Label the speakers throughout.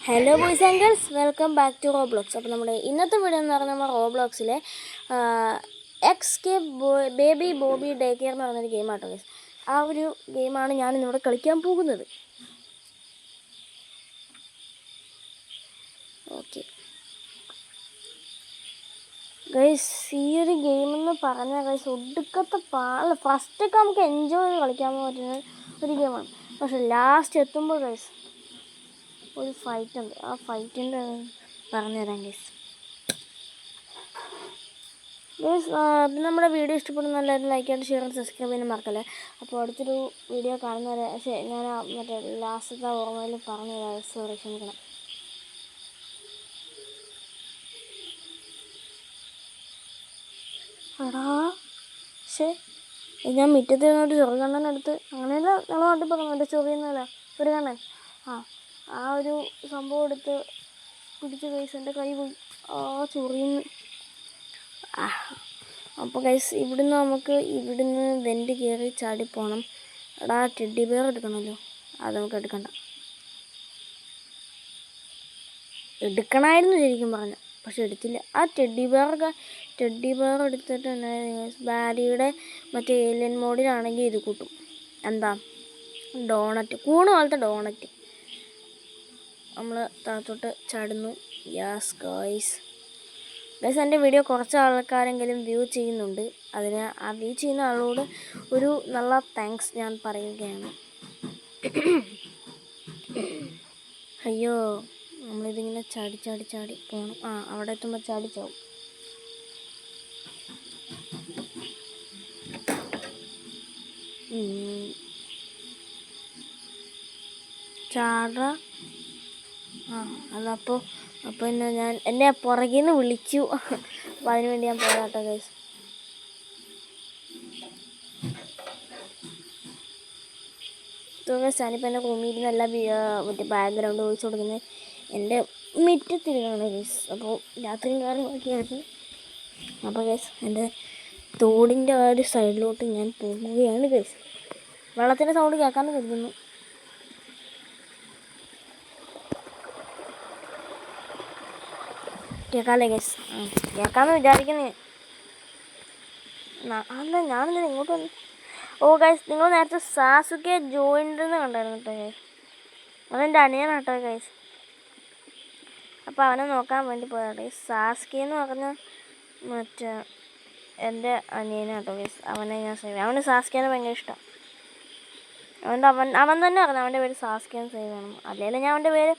Speaker 1: Hello boys and girls, welcome back to Roblox. അപ്പോൾ നമ്മുടെ ഇന്നത്തെ വീഡിയോ എന്ന് പറഞ്ഞാൽ നമ്മൾ റോബ്ലോക്സിലെ ബേബി ബോബി ഡേ കെയർ എന്ന് പറഞ്ഞൊരു ഗെയിമാട്ടോ ഗൈസ്. ആ ഒരു ഗെയിമാണ് ഞാൻ ഇന്നിവിടെ കളിക്കാൻ പോകുന്നത്. ഓക്കെ ഗൈസ്, ഈ ഒരു ഗെയിമെന്ന് പറഞ്ഞാൽ ഗൈസ് ഒടുക്കത്തെ ഫസ്റ്റൊക്കെ നമുക്ക് എൻജോയ് ചെയ്ത് കളിക്കാൻ പറ്റുന്ന ഒരു ഗെയിമാണ്. പക്ഷെ ലാസ്റ്റ് എത്തുമ്പോൾ ഗൈസ് ഒരു ഫൈറ്റ് ഉണ്ട്. ആ ഫൈറ്റിൻ്റെ പറഞ്ഞുതരാം ഗൈസ്. നമ്മുടെ വീഡിയോ ഇഷ്ടപ്പെടുന്ന എല്ലാവരും ലൈക്ക് ആയിട്ട് ഷെയർ ചെയ്ത് സബ്സ്ക്രൈബ് ചെയ്യാൻ മറക്കല്ലേ. അപ്പോൾ അടുത്തൊരു വീഡിയോ കാണുന്നവരെ ഞാൻ മറ്റേ ലാസ്റ്റത്തെ ഓർമ്മയിൽ പറഞ്ഞു തരാം. സോറി, ക്ഷമിക്കണം. എടാ ഞാൻ മുറ്റത്ത് നിന്നോട്ട് ചെറുകണ്ണൻ എടുത്ത്, അങ്ങനെയല്ല ഞങ്ങൾ നാട്ടിൽ പറഞ്ഞു, എൻ്റെ ചെറിയൊന്നുമല്ല ഒരു കണ്ണൻ. ആ ഒരു സംഭവം എടുത്ത് പിടിച്ച് കൈസ് എൻ്റെ കൈ പോയി ചൊറിയുന്നു. അപ്പോൾ ഗൈസ് ഇവിടുന്ന് വെൻ്റ് കയറി ചാടിപ്പോണം. എടാ ടെഡ്ഡി ബെയർ എടുക്കണമല്ലോ, അത് നമുക്ക് എടുക്കണമായിരുന്നു ശരിക്കും പറഞ്ഞു, പക്ഷെ എടുത്തില്ല. ആ ടെഡ്ഡി ബെയർ എടുത്തിട്ട് ബാരിയുടെ മറ്റേ ഏലിയൻ മോഡിലാണെങ്കിൽ ഇത് കൂട്ടും. എന്താ ഡോണറ്റ്, കൂണ് പോലത്തെ ഡോണറ്റ്. നമ്മൾ താഴത്തോട്ട് ചാടുന്നു. യെസ് ഗൈസ്, എൻ്റെ വീഡിയോ കുറച്ച് ആൾക്കാരെങ്കിലും വ്യൂ ചെയ്യുന്നുണ്ട്. അതിന് ആ വ്യൂ ചെയ്യുന്ന ആളോട് ഒരു നല്ല താങ്ക്സ് ഞാൻ പറയുകയാണ്. അയ്യോ, നമ്മളിതിങ്ങനെ ചാടി പോകണം. അവിടെ എത്തുമ്പോൾ ചാവും. ചാട അതപ്പോൾ എന്നെ പുറകിൽ നിന്ന് വിളിച്ചു. അപ്പോൾ അതിന് വേണ്ടി ഞാൻ പോരാട്ടോ ഗൈസ്. ഞാനിപ്പോൾ എൻ്റെ റൂമിലിരുന്ന് എല്ലാ മറ്റേ ബാക്ക്ഗ്രൗണ്ട് വോയിസ് കൊടുക്കുന്നത് എൻ്റെ മുറ്റത്തിരുന്നാണ് ഗൈസ്. അപ്പോൾ രാത്രിയും കാര്യങ്ങളൊക്കെ ആയിരുന്നു. അപ്പോൾ ഗൈസ് എൻ്റെ തോടിൻ്റെ ആ ഒരു സൈഡിലോട്ട് ഞാൻ പോവുകയാണ് ഗൈസ്. വെള്ളത്തിൻ്റെ സൗണ്ട് കേൾക്കാമെന്ന് കരുതുന്നു. കേൾക്കാമല്ലേ ഗൈസ്? കേൾക്കാമെന്ന് വിചാരിക്കുന്നേ. അല്ല, ഞാനെന്തിനാ ഇങ്ങോട്ട് വന്നു? ഓ ഗൈസ്, നിങ്ങൾ നേരത്തെ സാസുക്കെ ജോയിൻ്റെന്ന് കണ്ടായിരുന്നു കേട്ടോ ഗൈസ്. അതെൻ്റെ അനിയനാട്ടോ ഗൈസ്. അപ്പോൾ അവനെ നോക്കാൻ വേണ്ടി പോയതാ ഗൈസ്. സാസ്കെ എന്ന് പറഞ്ഞ മറ്റേ എൻ്റെ അനിയനാട്ടോ ഗൈസ്. അവനെ ഞാൻ സേവ് ചെയ്യും. അവന് സാസ്കേനെ ഭയങ്കര ഇഷ്ടം. അവൻ തന്നെ പറഞ്ഞു അവൻ്റെ പേര് സാസ്കേന്ന് സേവ് ചെയ്യണം. അല്ലെങ്കിൽ ഞാൻ അവൻ്റെ പേര്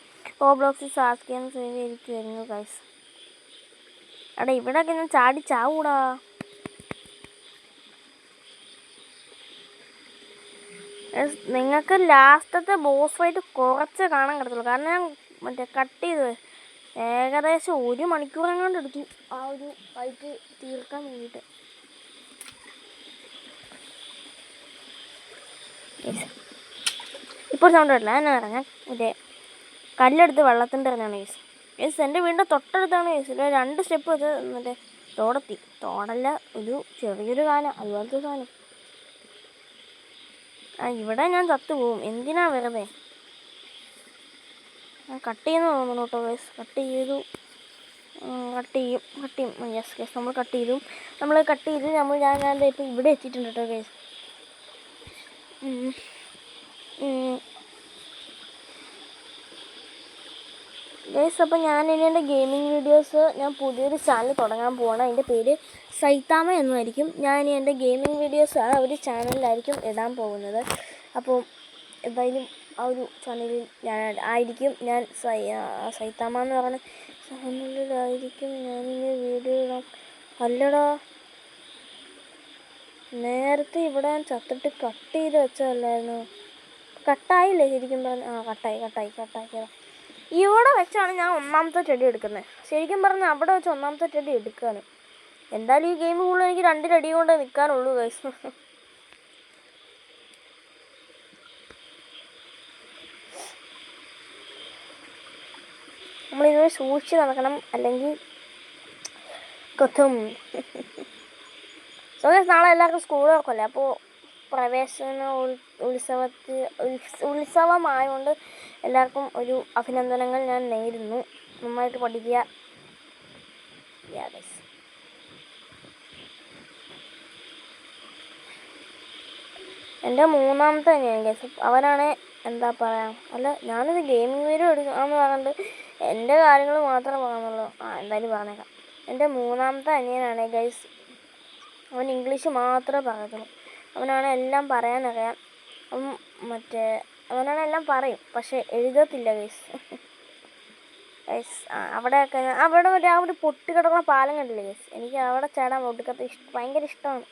Speaker 1: റോബ്ലോക്സിൽ സാസ്കേന്ന് സേവ് ചെയ്തിരിക്കുമായിരുന്നു ഗൈസ്. എടാ ഇവിടെയൊക്കെ ഞാൻ ചാടി ചാവൂടാ. നിങ്ങൾക്ക് ലാസ്റ്റത്തെ ബോസ് ഫൈറ്റ് കുറച്ച് കാണാൻ കിടത്തുള്ളൂ. കാരണം ഞാൻ മറ്റേ കട്ട് ചെയ്ത് ഏകദേശം 1 മണിക്കൂറെങ്ങാണ്ട് എടുത്തു ആ ഒരു ഫൈറ്റ് തീർക്കാൻ വേണ്ടിയിട്ട്. ഇപ്പോൾ സൗണ്ട് കേട്ടില്ല. എന്നാ പറഞ്ഞാൽ മറ്റേ കല്ലെടുത്ത് വെള്ളത്തിൻ്റെ ഇറങ്ങാണ് ഗൈസ്. എൻ്റെ വീടിൻ്റെ തൊട്ടടുത്താണ് ഗൈസ്. 2 സ്റ്റെപ്പ് വെച്ച് മറ്റേ തോടല്ല, ഒരു ചെറിയൊരു കാന അതുപോലത്തെ സാധനം. ഇവിടെ ഞാൻ ചത്തുപോകും. എന്തിനാ വെറുതെ? കട്ട് ചെയ്യുന്നു തോന്നുന്നു കേട്ടോ ഗൈസ്. കട്ട് ചെയ്യും. യെസ് ഗൈസ്, നമ്മൾ കട്ട് ചെയ്തു. ഞാൻ ഇപ്പോൾ ഇവിടെ എത്തിയിട്ടുണ്ട് കേട്ടോ ഗൈസ്. ഗൈസ്, അപ്പോൾ ഇനി എൻ്റെ ഗെയിമിംഗ് വീഡിയോസ് ഞാൻ പുതിയൊരു ചാനൽ തുടങ്ങാൻ പോവാണ്. അതിൻ്റെ പേര് സൈത്താമ എന്നായിരിക്കും. ഇനി എൻ്റെ ഗെയിമിംഗ് വീഡിയോസ് ആ ഒരു ചാനലിലായിരിക്കും ഇടാൻ പോകുന്നത്. അപ്പോൾ എന്തായാലും ആ ഒരു ചാനലിൽ ഞാൻ സൈത്താമ എന്ന് പറഞ്ഞ ചാനലിലായിരിക്കും ഞാനിങ്ങനെ വീഡിയോ ഇടാം. അല്ലടാ, നേരത്തെ ഇവിടെ ഞാൻ ചത്തിട്ട് കട്ട് ചെയ്ത് വെച്ചതല്ലായിരുന്നു. കട്ടായില്ലേ ശരിക്കും പറഞ്ഞാൽ? കട്ടായി. ഇവിടെ വെച്ചാണ് ഞാൻ ഒന്നാമത്തെ ടെഡി എടുക്കുന്നത്. ശരിക്കും പറഞ്ഞാൽ അവിടെ വെച്ച് ഒന്നാമത്തെ ടെഡി എടുക്കുകയാണ്. എന്തായാലും ഈ ഗെയിം കൂടുതൽ എനിക്ക് 2 ടെഡി കൊണ്ട് നിൽക്കാനുള്ളൂ ഗൈസ്. നമ്മളിത് സൂക്ഷിച്ച് നടക്കണം, അല്ലെങ്കിൽ കൊത്തും. സോ ഗൈസ്, നാളെ എല്ലാവർക്കും സ്കൂൾ തുറക്കല്ലേ. അപ്പോൾ പ്രവേശന ഉത്സവമായതുകൊണ്ട് എല്ലാവർക്കും ഒരു അഭിനന്ദനങ്ങൾ ഞാൻ നേരുന്നു. നന്നായിട്ട് പഠിക്കുക. എൻ്റെ മൂന്നാമത്തെ അനിയൻ ഗൈസ്. അവനാണ് എന്താ പറയുക, അല്ല ഞാനിത് ഗെയിമിംഗ് വീഡിയോ എടുക്കാമെന്ന് പറഞ്ഞിട്ട് എൻ്റെ കാര്യങ്ങൾ മാത്രമേ പറയുന്നുള്ളൂ. എന്തായാലും പറഞ്ഞേക്കാം. എൻ്റെ മൂന്നാമത്തെ അനിയനാണ് ഗൈസ്. അവൻ ഇംഗ്ലീഷ് മാത്രമേ പറയത്തുള്ളൂ. അവനാണ് എല്ലാം പറയാനറിയാം. അവനാണ് എല്ലാം പറയും, പക്ഷെ എഴുതത്തില്ല ഗൈസ്. ഗൈസ് അവിടെ ആ ഒരു പൊട്ടി കിടക്കുന്ന പാലം കണ്ടില്ലേ ഗൈസ്? എനിക്ക് അവിടെ ചാടാൻ ഭയങ്കര ഇഷ്ടമാണ്.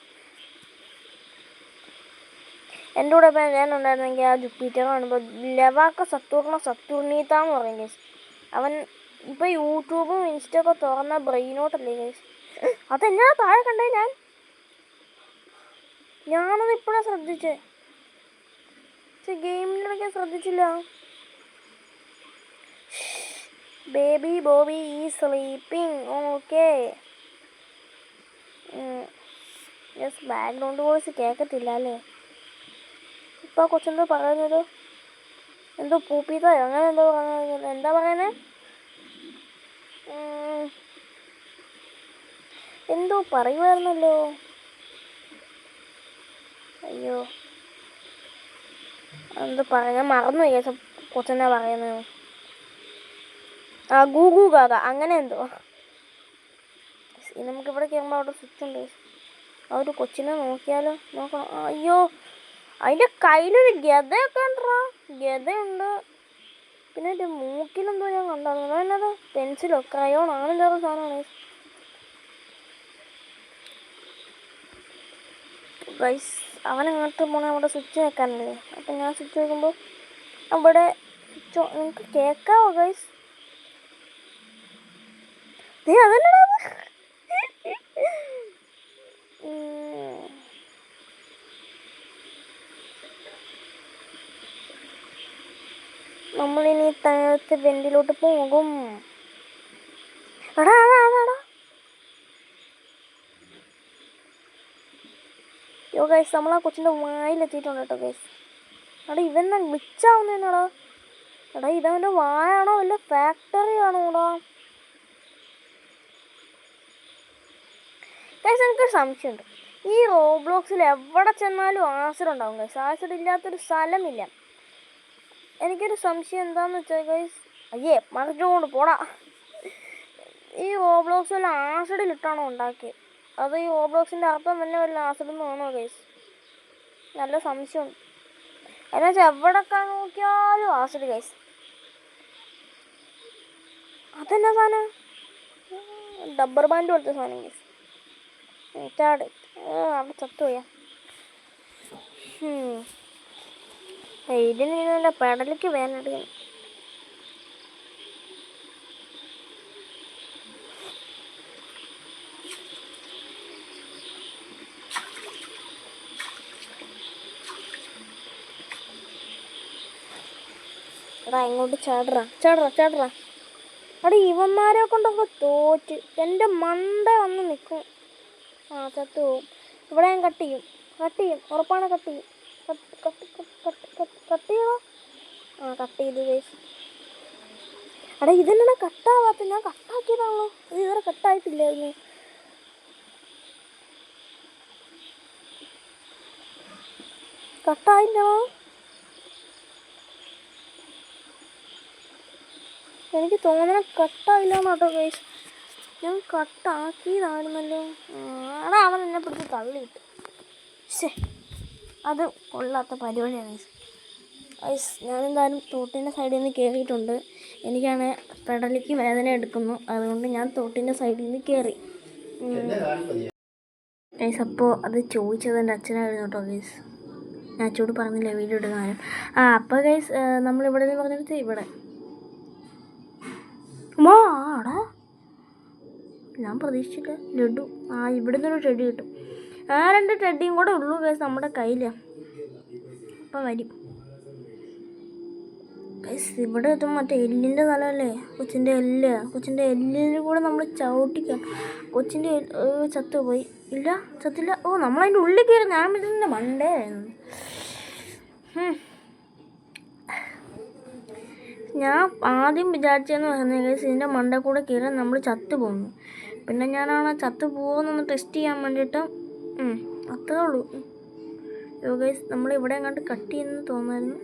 Speaker 1: എൻ്റെ കൂടെ ഇപ്പം ഞാൻ ഉണ്ടായിരുന്നെങ്കിൽ ആ ജുപ്പിറ്റർ കാണുമ്പോൾ ലവാക്ക സത്തൂർണീത്ത എന്ന് പറയും ഗൈസ്. അവൻ ഇപ്പം യൂട്യൂബും ഇൻസ്റ്റൊക്കെ തുറന്ന ബ്രെയിനോട്ടല്ലേ ഗൈസ്? അതെന്നാ താഴെ കണ്ടേ? ഞാനത് ഇപ്പോഴാണ് ശ്രദ്ധിച്ചേ. പക്ഷെ ഗെയിമിലൊക്കെ ശ്രദ്ധിച്ചില്ല. ബേബി ബോബി ഈ sleeping. Okay. Yes, background voice കേൾക്കത്തില്ല അല്ലേ? ഇപ്പോൾ കൊച്ചെന്തോ പറയുന്നത്, എന്തോ പൂപ്പിതായോ അങ്ങനെ എന്തോ പറയുന്നത്. എന്താ പറയുന്നത്? എന്തോ പറയുമായിരുന്നല്ലോ. അയ്യോ, എന്തോ ഞാൻ മറന്നു കേസം. കൊച്ചെന്നാ പറയുന്നത്? ഗൂഗു ഗാഗ അങ്ങനെ എന്തോ. നമുക്കിവിടെ കയറുമ്പോൾ അവിടെ സ്വിച്ച് ഉണ്ട്. ആ ഒരു കൊച്ചിനെ നോക്കിയാലോ? നോക്കണം. അയ്യോ, അതിൻ്റെ കയ്യിലൊരു ഗതയൊക്കെ ഉണ്ടോ? ഗതയുണ്ട്. പിന്നെ എൻ്റെ മൂക്കിലെന്തോ ഞാൻ കണ്ടായിരുന്നു. എന്നത് പെൻസിലോ ക്രയോൺ ആണില്ലാത്ത സാധനമാണ് ഗൈസ്. അവനങ്ങോട്ട് പോണേ അവിടെ സ്വിച്ച് വെക്കാനല്ലേ. അപ്പം ഞാൻ സ്വിച്ച് വെക്കുമ്പോൾ അവിടെ സ്വിച്ച് നിങ്ങൾക്ക് കേൾക്കാവോ ഗൈസ്? അതല്ലടാ. നമ്മളിനി താഴത്തെ വെന്റിലോട്ട് പോകും. എടാ യോ ഗൈസ്, നമ്മൾ ആ കൊച്ചിൻ്റെ വായിലെത്തിയിട്ടുണ്ട് കേട്ടോ ഗൈസ്. എടാ ഇവൻ വിച്ചാവുന്നേടാ. എടാ ഇതവൻ്റെ വായാണോ വല്ല ഫാക്ടറി ആണോ എടാ? ഗൈസ് എനിക്കൊരു സംശയമുണ്ട്. ഈ റോബ്ലോക്സിൽ എവിടെ ചെന്നാലും ആസിഡ് ഉണ്ടാവും ഗൈസ്. ആസിഡ് ഇല്ലാത്തൊരു സ്ഥലമില്ല. എനിക്കൊരു സംശയം എന്താണെന്ന് വെച്ചാൽ ഗൈസ്, അയ്യേ മറിച്ചുകൊണ്ട് പോടാ. ഈ റോബ്ലോക്സ് വല്ല ആസിഡിലിട്ടാണോ ഉണ്ടാക്കിയത്? അത് ഈ റോബ്ലോക്സിൻ്റെ അർത്ഥം തന്നെ വല്ല ആസിഡെന്ന് തോന്നോ ഗൈസ്? നല്ല സംശയമുണ്ട്. എന്നു വെച്ചാൽ എവിടെയൊക്കെ നോക്കിയാലും ആസിഡ് ഗൈസ്. അതെന്നാ സാധനം? ഡബ്ബർ ബാൻഡ് പോലത്തെ സാധനം ഗൈസ്. ചാട് അവിടെ ചത്തുപോയാ. ഇതിന് എൻ്റെ പെടലിക്ക് വേനെടുക്കുന്നു. എടാ ഇങ്ങോട്ട് ചാടറാ. അവിടെ ഇവന്മാരെ കൊണ്ടൊക്കെ തോറ്റ് എൻ്റെ മണ്ട വന്ന് നിൽക്കും. ചത്തു പോവും. ഇവിടെ ഞാൻ കട്ട് ചെയ്യും. ഉറപ്പാണ് കട്ട് ചെയ്യും. കട്ട് ചെയ്യണോ? കട്ട് ചെയ്തു ഗൈസ്. എടാ ഇതെന്നാ കട്ടാവാത്ത? ഞാൻ കട്ടാക്കിയതാണല്ലോ. ഇത് ഇതുവരെ കട്ടായിട്ടില്ലായിരുന്നു. കട്ടായില്ലോ. എനിക്ക് തോന്നണ കട്ടായില്ലാന്ന് കേട്ടോ ഗൈസ്. ഞാൻ കട്ടാക്കിയതായിരുന്നല്ലോ. എടാ അവൻ എന്നെ പിടിച്ച് തള്ളിയിട്ട്. അത് കൊള്ളാത്ത പരിപാടിയാണ് ഗൈസ്. ഞാനെന്തായാലും തോട്ടിൻ്റെ സൈഡിൽ നിന്ന് കയറിയിട്ടുണ്ട്. എനിക്കാണ് പെടലിക്ക് വേദന എടുക്കുന്നു. അതുകൊണ്ട് ഞാൻ തോട്ടിൻ്റെ സൈഡിൽ നിന്ന് കയറി ഗൈസ്. അപ്പോൾ അത് ചോദിച്ചത് എൻ്റെ അച്ഛനായിരുന്നു കേട്ടോ ഗൈസ്. ഞാൻ അച്ഛനോട് പറഞ്ഞില്ല വീഡിയോ എടുക്കാനും. അപ്പോൾ ഗൈസ് നമ്മളിവിടെ നിന്ന് പറഞ്ഞിട്ട് ഇവിടെ ആടാ ഞാൻ പ്രതീക്ഷിച്ചില്ല ലഡു. ഇവിടെ നിന്നൊരു ടെഡി കിട്ടും. 2 ടെഡിയും കൂടെ ഉള്ളൂ ഗൈസ് നമ്മുടെ കയ്യിൽ. അപ്പം വരും ഗൈസ്. ഇവിടെ എത്തും മറ്റേ എല്ലിൻ്റെ സ്ഥലമല്ലേ, കൊച്ചിൻ്റെ എല്ലിൽ കൂടെ നമ്മൾ ചവിട്ടിക്കാം. കൊച്ചിൻ്റെ ചത്തുപോയി. ഇല്ല ചത്തില്ല. നമ്മളതിൻ്റെ ഉള്ളിൽ കയറി. ഞാൻ ഇതിൻ്റെ മണ്ടേ ആയിരുന്നു. ഞാൻ ആദ്യം വിചാരിച്ചതെന്ന് പറഞ്ഞാൽ ഗൈസ് ഇതിൻ്റെ മണ്ടയിൽ കൂടെ കയറി നമ്മൾ ചത്തു പോകുന്നു. പിന്നെ ഞാനാണ് ചത്തു പോകുന്നൊന്ന് ടെസ്റ്റ് ചെയ്യാൻ വേണ്ടിയിട്ട് അത്രേ ഉള്ളൂ. ഗൈസ് നമ്മളിവിടെ എങ്ങോട്ട് കട്ട് ചെയ്യുമെന്ന് തോന്നായിരുന്നു.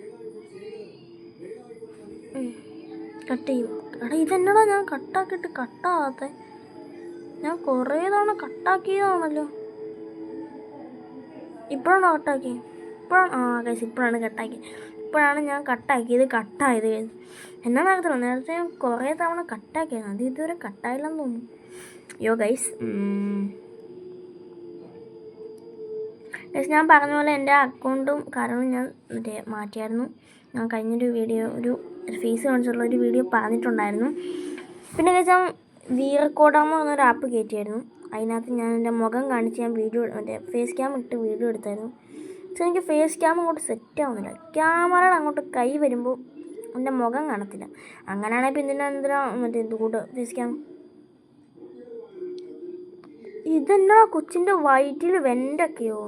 Speaker 1: കട്ട് ചെയ്യും. എടാ ഇതെന്നടാ ഞാൻ കട്ടാക്കിയിട്ട് കട്ടാവാത്ത? ഞാൻ കുറേ തവണ കട്ടാക്കിയതാണല്ലോ. ഇപ്പോഴാണോ കട്ടാക്കി? ഗൈസ് ഇപ്പോഴാണ് കട്ടാക്കി. ഇപ്പോഴാണ് ഞാൻ കട്ടായത് ഗൈസ്. എന്നാ നടത്തണം, നേരത്തെ ഞാൻ കുറേ തവണ കട്ടാക്കിയത്. അത് ഇതുവരെ കട്ടായില്ലെന്ന് തോന്നുന്നു. ഗൈസ് ഞാൻ പറഞ്ഞ പോലെ എൻ്റെ അക്കൗണ്ടും കാര്യങ്ങളും ഞാൻ മാറ്റിയായിരുന്നു. ഞാൻ കഴിഞ്ഞൊരു വീഡിയോ ഒരു ഫേസ് കാണിച്ചുള്ള ഒരു വീഡിയോ പറഞ്ഞിട്ടുണ്ടായിരുന്നു. പിന്നെ ഞാൻ വീറക്കോടാന്ന് പറഞ്ഞൊരു ആപ്പ് കയറ്റിയായിരുന്നു. അതിനകത്ത് ഞാൻ എൻ്റെ മുഖം കാണിച്ച് ഞാൻ ഫേസ് ക്യാം ഇട്ട് വീഡിയോ എടുത്തായിരുന്നു. പക്ഷേ എനിക്ക് ഫേസ് ക്യാം അങ്ങോട്ട് സെറ്റ് ആവുന്നില്ല. ക്യാമറയുടെ അങ്ങോട്ട് കൈ വരുമ്പോൾ എൻ്റെ മുഖം കാണത്തില്ല. അങ്ങനെയാണെങ്കിൽ പിന്നെ എന്തിനാ ഇതുകൂട്ട് ഫേസ് ക്യാം? ഇതെന്നാ കൊച്ചിൻ്റെ വയറ്റിൽ വെൻ്റൊക്കെയോ?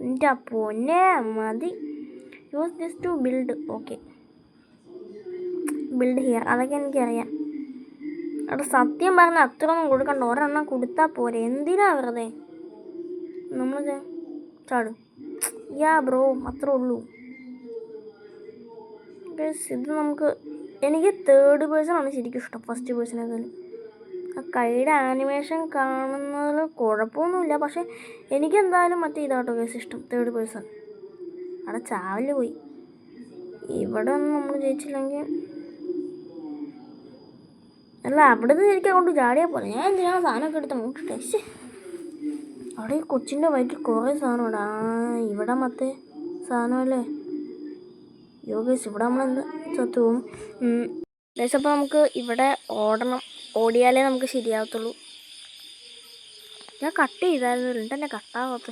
Speaker 1: എൻ്റെ പൊന്നെ മതി. Use this to build. Okay, build here, അതൊക്കെ എനിക്കറിയാം. അവിടെ സത്യം പറഞ്ഞാൽ അത്രയൊന്നും കൊടുക്കണ്ട, ഒരെണ്ണം കൊടുത്താൽ പോരെ. എന്തിനാ വെറുതെ നമ്മൾ ചാടും? ബ്രോ അത്രേ ഉള്ളൂ. ഇത് എനിക്ക് തേർഡ് പേഴ്സൺ ആണ് ശരിക്കും ഇഷ്ടം ഫസ്റ്റ് പേഴ്സണേക്കാളും. ആ കൈയുടെ ആനിമേഷൻ കാണുന്നതിൽ കുഴപ്പമൊന്നുമില്ല, പക്ഷെ എനിക്കെന്തായാലും ഇതാട്ടോ കേസ് ഇഷ്ടം, തേർഡ് പേഴ്സൺ. അവിടെ ചാവല് പോയി. ഇവിടെ ഒന്നും നമ്മൾ ജയിച്ചില്ലെങ്കിൽ അല്ല, അവിടെ നിന്ന് എനിക്ക് അങ്ങോട്ട് ചാടിയാൽ പോലെ. ഞാൻ എന്തിനാണ് സാധനമൊക്കെ എടുത്ത് അങ്ങോട്ട് ടെസ്റ്റ്. അവിടെ ഈ കൊച്ചിൻ്റെ വയറ്റിൽ കുറേ സാധനമുണ്ട്. ഇവിടെ സാധനമല്ലേ. ഗൈസ് ഇവിടെ നമ്മളെന്താ ചത്തു പോകും. ഗൈസ് അപ്പോൾ നമുക്ക് ഇവിടെ ഓടിയാലേ നമുക്ക് ശരിയാവത്തുള്ളൂ. ഞാൻ കട്ട് ചെയ്തായിരുന്നു, തന്നെ കട്ടാവാത്ത.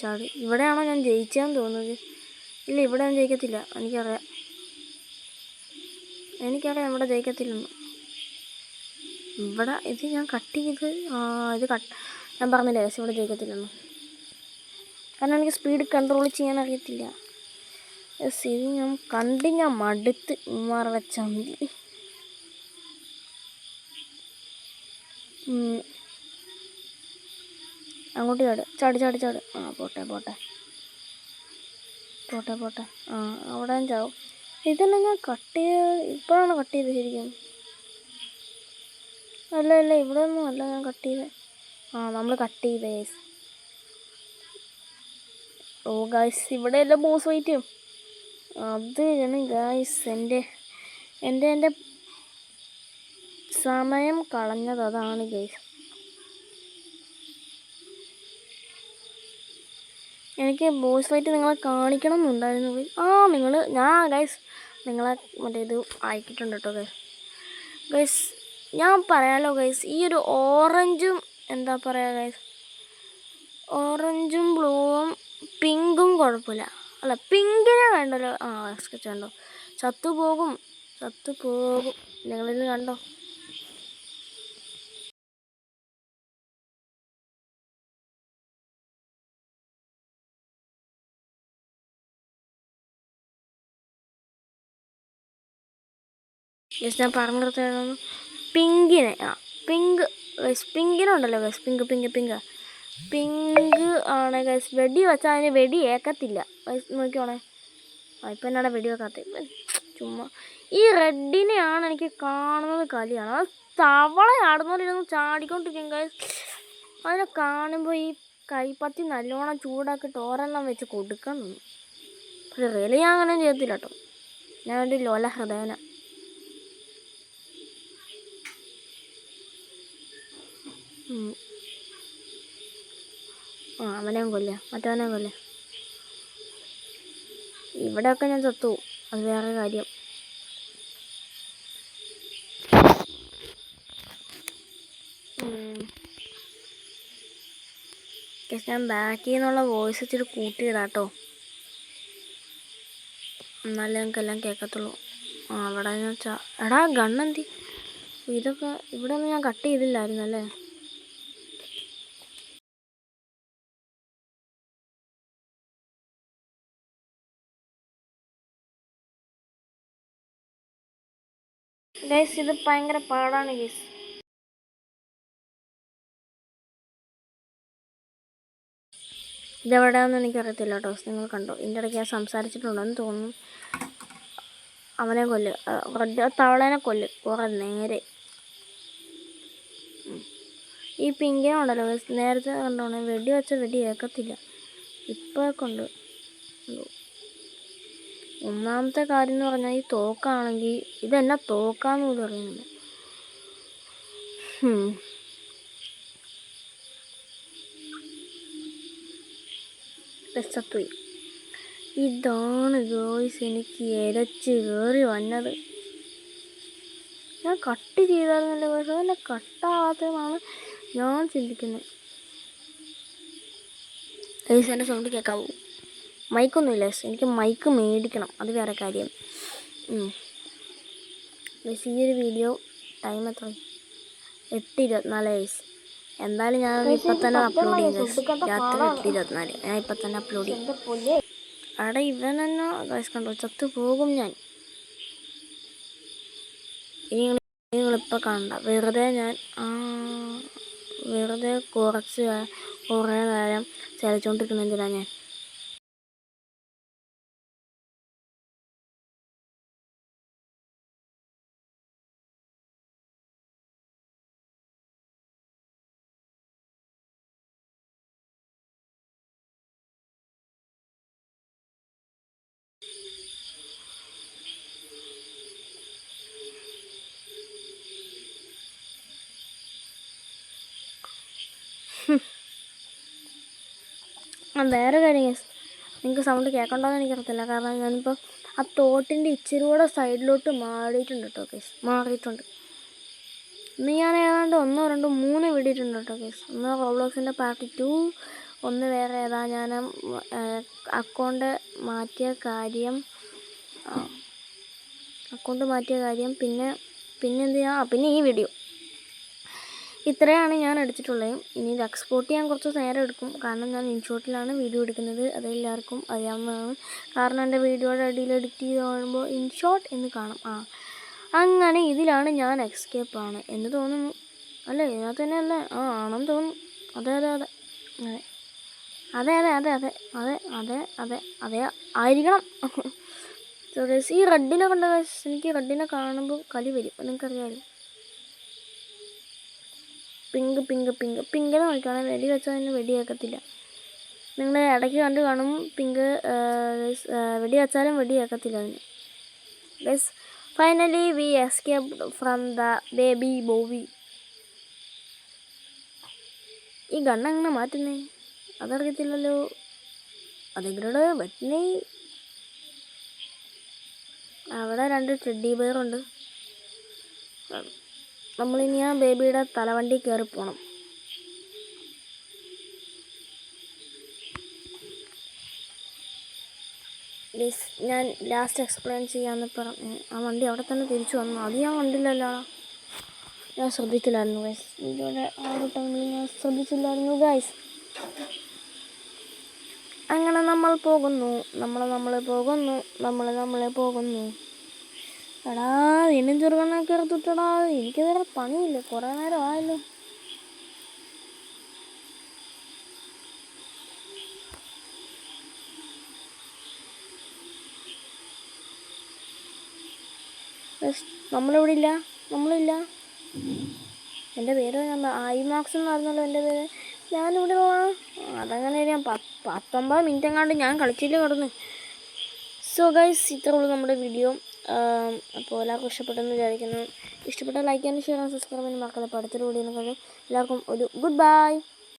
Speaker 1: ചാടി. ഇവിടെയാണോ ഞാൻ ജയിച്ചതെന്ന് തോന്നുന്നത്? ഇല്ല, ഇവിടെ ഞാൻ ജയിക്കത്തില്ല. എനിക്കറിയാം ഇവിടെ ജയിക്കത്തില്ലെന്ന്. ഇത് ഞാൻ കട്ട് ചെയ്ത് ഞാൻ പറഞ്ഞില്ലേ ഗൈസ് ഇവിടെ ജയിക്കത്തില്ലെന്ന്. കാരണം എനിക്ക് സ്പീഡ് കൺട്രോൾ ചെയ്യാൻ അറിയത്തില്ല. ഇത് ഞാൻ മടുത്ത് മറവച്ചന്തി. അങ്ങോട്ട് ചാട്. പോട്ടെ. അവിടെ ഞാൻ ചാവും. ഇതെല്ലാം ഞാൻ ഇപ്പോഴാണ് കട്ട് ചെയ്ത് ശരിക്കും. അല്ല ഇവിടെ ഒന്നും അല്ല ഞാൻ കട്ട് ചെയ്തത്. നമ്മൾ കട്ട് ചെയ്ത ഗൈസ്. ഗൈസ് ഇവിടെ എല്ലാം ബോസ് ഫൈറ്റും അത് ഗൈസ് എൻ്റെ സമയം കളഞ്ഞത് അതാണ് ഗൈസ്. എനിക്ക് ബോസ് ഫൈറ്റ് നിങ്ങളെ കാണിക്കണം എന്നുണ്ടായിരുന്നു. ഞാൻ ഗൈസ് നിങ്ങളെ ഇത് അയക്കിയിട്ടുണ്ട് കേട്ടോ ഗൈസ്. ഞാൻ പറയാലോ ഗൈസ്, ഈ ഒരു ഓറഞ്ചും എന്താ പറയുക ഗൈസ്, ഓറഞ്ചും ബ്ലൂവും പിങ്കും കുഴപ്പമില്ല. അല്ല, പിങ്കിനെ വേണ്ടല്ലോ. സ്കെച്ച് കണ്ടോ, ചത്തുപോകും. നിങ്ങളിത് കണ്ടോ? ഞാൻ പറഞ്ഞു നിർത്തുന്നു. പിങ്കിനുണ്ടല്ലോ ഗൈസ്, പിങ്ക് ആണ് ഗൈസ്. വെടി വെച്ചാൽ അതിന് വെടി ഏക്കത്തില്ല ഗൈസ്. നോക്കിയോണേ, ഇപ്പം എന്നാടാ വെടി വെക്കാത്ത? ചുമ്മാ ഈ റെഡിനെയാണ് എനിക്ക് കാണുന്നത് കലിയാണ്. അത് തവളയാടുന്നവരിരുന്ന് ചാടിക്കൊണ്ടിരിക്കും ഗൈസ്. അതിനെ കാണുമ്പോൾ ഈ കൈപ്പത്തി നല്ലോണം ചൂടാക്കിയിട്ട് ഓരെണ്ണം വെച്ച് കൊടുക്കാൻ തോന്നും. പക്ഷെ റിയലി ഞാൻ അങ്ങനെ ചെയ്യത്തില്ല കേട്ടോ. ഞാനൊരു ലോല ഹൃദയന. അവനെയും മറ്റവനെയും കൊല്ലേ. ഇവിടെയൊക്കെ ഞാൻ ചത്തു, അത് വേറെ കാര്യം. ഞാൻ ബാക്കിൽ നിന്നുള്ള വോയിസ് ഇച്ചിരി കൂട്ടിയിടാട്ടോ, എന്നാലേ ഞങ്ങൾക്കെല്ലാം കേൾക്കത്തുള്ളൂ. അവിടെ ഞാൻ എടാ ഗണ്ണെന്തി? ഇതൊക്കെ ഇവിടെ ഒന്നും ഞാൻ കട്ട് ചെയ്തില്ലായിരുന്നല്ലേ. ഗൈസ് ഇത് ഭയങ്കര പാടാണ് ഗൈസ്. ഇതെവിടെയാണെന്ന് എനിക്കറിയത്തില്ല കേട്ടോ. നിങ്ങൾ കണ്ടോ, ഇതിൻ്റെ ഇടയ്ക്ക് ഞാൻ സംസാരിച്ചിട്ടുണ്ടെന്ന് തോന്നുന്നു. അവനെ കൊല്ല്, തവളേനെ കൊല്ല് കുറേ നേരെ. ഈ പിങ്കിനെ ഉണ്ടല്ലോ നേരത്തെ കണ്ടോണേ വെടി വെച്ച വെടി ഏക്കത്തില്ല. ഇപ്പോൾ കൊണ്ട് ഒന്നാമത്തെ കാര്യം എന്ന് പറഞ്ഞാൽ ഈ തോക്കാണെങ്കിൽ ഇതെന്നാ തോക്കാന്ന് പോലും അറിയുന്നില്ല. രസത്തുപോയി. ഇതാണ് ഗോയ്സ് എനിക്ക് ഇരച്ച് കയറി വന്നത്. ഞാൻ കട്ട് ചെയ്തായിരുന്നല്ലോ ഗോയ്സ്, അതല്ല കട്ടാകാത്തതാണ് ഞാൻ ചിന്തിക്കുന്നത്. ഗോയ്സ് എൻ്റെ സൗണ്ട് കേൾക്കാവൂ? മൈക്കൊന്നുമില്ല ഗോയ്സ്, എനിക്ക് മൈക്ക് മേടിക്കണം, അത് വേറെ കാര്യം. ഗോയ്സ് ഈ ഒരു വീഡിയോ ടൈം എത്ര? 8:24 ഗോയ്സ്. എന്തായാലും ഞാൻ ഇപ്പം തന്നെ അപ്ലോഡ് ചെയ്യും ഗോയ്സ്. രാത്രി 8:24 ഞാൻ ഇപ്പം തന്നെ അപ്ലോഡ് ചെയ്യും. അവിടെ ഇവൻ തന്നെ ഗോയ്സ് കണ്ടോ, ചത്തു പോകും ഞാൻ. ഇനി നിങ്ങളിപ്പോൾ കാണണ്ട, വെറുതെ ഞാൻ വെറുതെ കുറേ നേരം ചലിച്ചുകൊണ്ടിരിക്കുന്ന എന്തിനാ ഞാൻ. വേറെ കാര്യം ഗൈസ്, നിങ്ങൾക്ക് സൗണ്ട് കേൾക്കണ്ടോയെന്ന് എനിക്കറിയത്തില്ല. കാരണം ഞാനിപ്പോൾ ആ തോട്ടിൻ്റെ ഇച്ചിരി കൂടെ സൈഡിലോട്ട് മാറിയിട്ടുണ്ട് കേട്ടോ ഗൈസ്, മാറിയിട്ടുണ്ട്. ഇന്ന് ഞാൻ ഏതാണ്ട് 1, 2, 3 വിടിയിട്ടുണ്ട് കേട്ടോ ഗൈസ്. ഒന്ന് റോബ്ലോക്സിൻ്റെ പാർട്ട് 2, ഒന്ന് വേറെ ഏതാ ഞാൻ അക്കൗണ്ട് മാറ്റിയ കാര്യം, പിന്നെ പിന്നെ ഈ വീഡിയോ. ഇത്രയാണ് ഞാൻ എടുത്തിട്ടുള്ളത്. ഇനി ഇത് എക്സ്പോർട്ട് ചെയ്യാൻ കുറച്ച് നേരം എടുക്കും, കാരണം ഞാൻ ഇൻഷോട്ടിലാണ് വീഡിയോ എടുക്കുന്നത്. അതെല്ലാവർക്കും അറിയാവുന്നതാണ്. കാരണം എൻ്റെ വീഡിയോയുടെ അടിയിൽ എഡിറ്റ് ചെയ്ത് കാണുമ്പോൾ ഇൻഷോട്ട് എന്ന് കാണും. അങ്ങനെ ഇതിലാണ് ഞാൻ എസ്കേപ്പ് ആണ് എന്ന് തോന്നുന്നു. അല്ലേ, ഇതിനകത്ത് തന്നെ അല്ലേ? ആണെന്ന് തോന്നുന്നു. അതെ ആയിരിക്കണം. ഈ റെഡിനെ കണ്ട എനിക്ക് റെഡിനെ കാണുമ്പോൾ കലി വരും, നിങ്ങൾക്കറിയാമല്ലോ. പിങ്കിനെ നോക്കുകയാണെങ്കിൽ വെടി വെച്ചാൽ അതിന് വെടി കേൾക്കത്തില്ല. നിങ്ങൾ ഇടയ്ക്ക് കണ്ട് കാണും, പിങ്ക് വെടി വെച്ചാലും വെടി കേൾക്കത്തില്ല അതിന്. Guys finally we escaped from the baby Bobby. ഈ ഗണ്ണെങ്ങനെ മാറ്റുന്നേ അതറിയത്തില്ലല്ലോ. അതെങ്ങനെയാണ് പറ്റുന്നേ? അവിടെ 2 ടെഡ്ഡി ബെയറുണ്ട്. നമ്മളിനി ആ ബേബിയുടെ തലവണ്ടി കയറി പോകണം. ഞാൻ ലാസ്റ്റ് എക്സ്പ്ലെയിൻ ചെയ്യാമെന്ന് പറഞ്ഞു. ആ വണ്ടി അവിടെ തന്നെ തിരിച്ചു വന്നു. അത് ഞാൻ കണ്ടില്ലല്ലോ, ഞാൻ ശ്രദ്ധിച്ചില്ലായിരുന്നു ഗൈസ്. വീഡിയോയുടെ ആ ഒരു ടൈമിൽ ഞാൻ ശ്രദ്ധിച്ചില്ലായിരുന്നു ഗൈസ്. അങ്ങനെ നമ്മൾ പോകുന്നു. എടാ വീണ്ടും ചെറുകണ്ണൊക്കെ എടുത്തിട്ടടാ. എനിക്ക് വേറെ പണിയില്ല, കുറേ നേരം ആയല്ലോ. നമ്മളില്ല. എൻ്റെ പേര് ഐമാക്സ് എന്ന് പറഞ്ഞല്ലോ എൻ്റെ പേര്. ഞാനിവിടെ അതങ്ങനെ ഞാൻ 19 മിനിറ്റ് എങ്ങാണ്ട് ഞാൻ കളിച്ചില്ല കിടന്ന്. സോ ഗൈസ് ഇത്രേ ഉള്ളൂ നമ്മുടെ വീഡിയോ. അപ്പോൾ എല്ലാവർക്കും ഇഷ്ടപ്പെട്ടെന്ന് വിചാരിക്കുന്നു. ഇഷ്ടപ്പെട്ട ലൈക്ക് ചെയ്യാനും ഷെയർ ചെയ്യാനും സബ്സ്ക്രൈബ് ചെയ്യാനും മറക്കാതെ. അടുത്തൊരു വീഡിയോ എല്ലാവർക്കും ഒരു ഗുഡ് ബൈ.